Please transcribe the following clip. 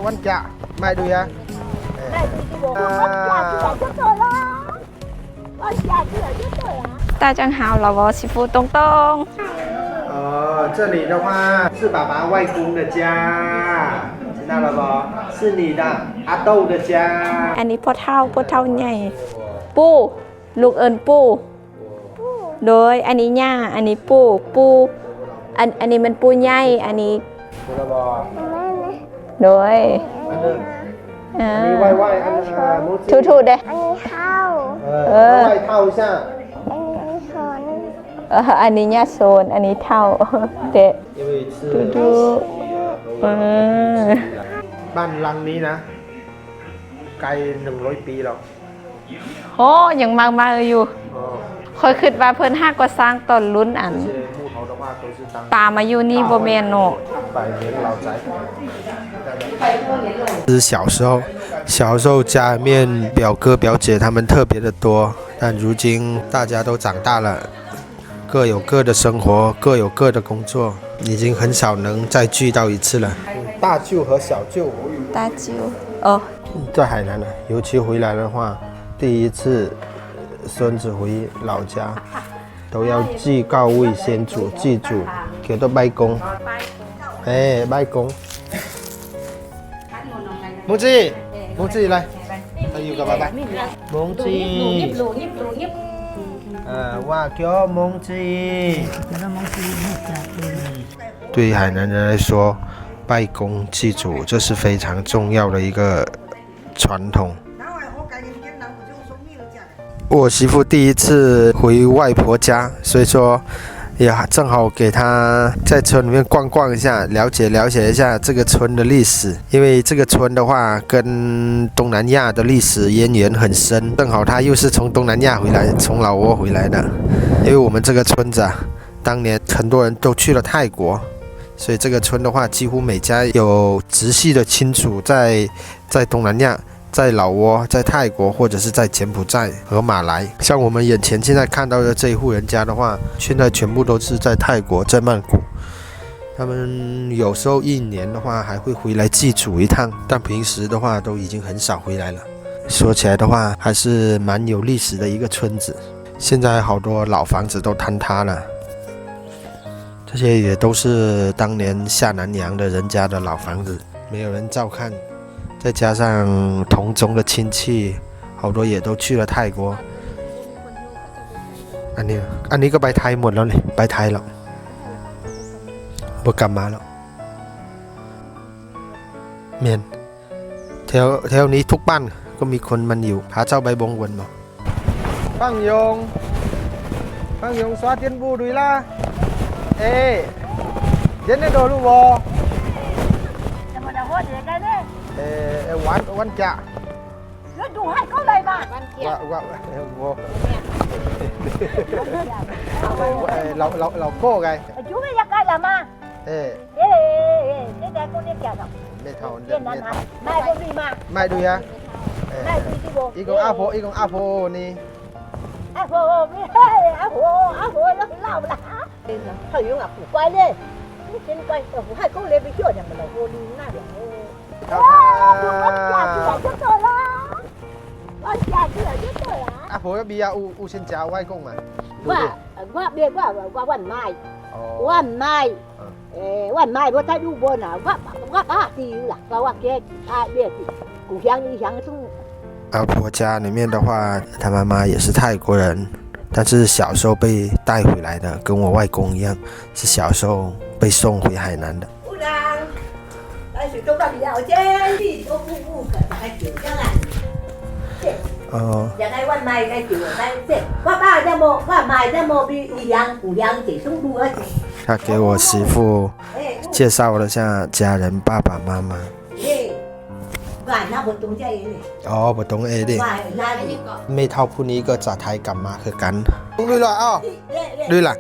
玩假卖对呀。大家好，我是傅东东。哦，这里的话是爸爸外公的家，知道了不？是你的阿豆的家。อันนี้พ่อเท่าใหญ่ปู่ลูกเอิญปู่โดยอันนี้ย่าอันนี้ปู่อันนี้มันปู่ใหญ่อันนี้ 知道不？ โดย อันนี้ไหว้อันมุสลิม ถูๆเด้ อันนี้เข้า ไหว้เท่าใช่ อันนี้ชน อันนี้ย่าโซนอันนี้เท่าเด้ 因为是ถูบ้านหลังนี้นะไกล100 ปีแล้ว โอ้ยังมาอยู่คอยคิดว่าเพิ่นฮักก็สร้างตอนรุ่นอันป่ามาอยู่นี่บ่แม่นเนาะ是小时候家里面表哥表姐他们特别的多，但如今大家都长大了，各有各的生活，各有各的工作，已经很少能再聚到一次了。大舅和小舅大舅哦，在海南呢，尤其回来的话，第一次孙子回老家，都要祭告位先祖、祭祖，叫做拜公。哎，拜公。蒙记，来，他有个拜拜。蒙记，哇，叫蒙记。对于海南人来说，拜公祭祖这是非常重要的一个传统。我媳妇第一次回外婆家，所以说也正好给她在村里面逛一下，了解一下这个村的历史。因为这个村的话跟东南亚的历史渊源很深，正好她又是从东南亚回来，从老挝回来的。因为我们这个村子当年很多人都去了泰国，所以这个村的话几乎每家有直系的亲属在东南亚，在老挝，在泰国，或者是在柬埔寨和马来。像我们眼前现在看到的这一户人家的话，现在全部都是在泰国，在曼谷。他们有时候一年的话还会回来祭祖一趟，但平时的话都已经很少回来了。说起来的话，还是蛮有历史的一个村子。现在好多老房子都坍塌了，这些也都是当年下南洋的人家的老房子，没有人照看。再加上同宗的亲戚，好多也都去了泰国。อันนี้ก็ไปไทยหมดแล้วนี่ไปไทยแล้วบ่กลับมาแล้วเมียนแถวนี้ทุกบ้านก็มีคนมันอยู่พาเจ้าใบบงวนมาฟังยงxóa tiền bù đuổi la ê dân này đồ luôn bòวันจะแล้วดูให้เขาเลยมาว่าเราโก้ไงจุ๊ไม่อยากได้ละมานี่แต่คนนี้แก่หรอไม่เท่าไม่ก็มีมาไม่ดูฮะไม่ดูที่โบอีกองอาโพนี่อาโพไม่ให้อาโพแล้วเล่าละเขาอยู่กับผู้ไกลเลยนี่เป็นไกลแต่ผู้ให้เขาเลยไปเชื่ออย่างมันเราโหดีหน้าอย่าง阿婆比較有先教外公嘛。我別我วันไม้วันไม้บ่ทันอยู่บนน่ะว่าตีอยู่ล่ะก็ว่าแกเบี้ยที่故乡你乡中阿婆家里面的话，她妈妈也是泰国人，但是小时候被带回来的，跟我外公一样，是小时候被送回海南的。อยากได้วันใหม่ได้จิ๋วได้เสร็จว่าป้าจะโมว่าใหม่จะโมบีอีหยังกูยังจิ๋วต้องดูอ่ะ他给我媳妇介绍了下家人爸爸妈妈。ว่าหน้าบนตรงใจเลยอ๋อบนตรงเอดิไม่เท่าผู้นี้ก็จะไทยกลับมาคือกันดูละอ้อดูละ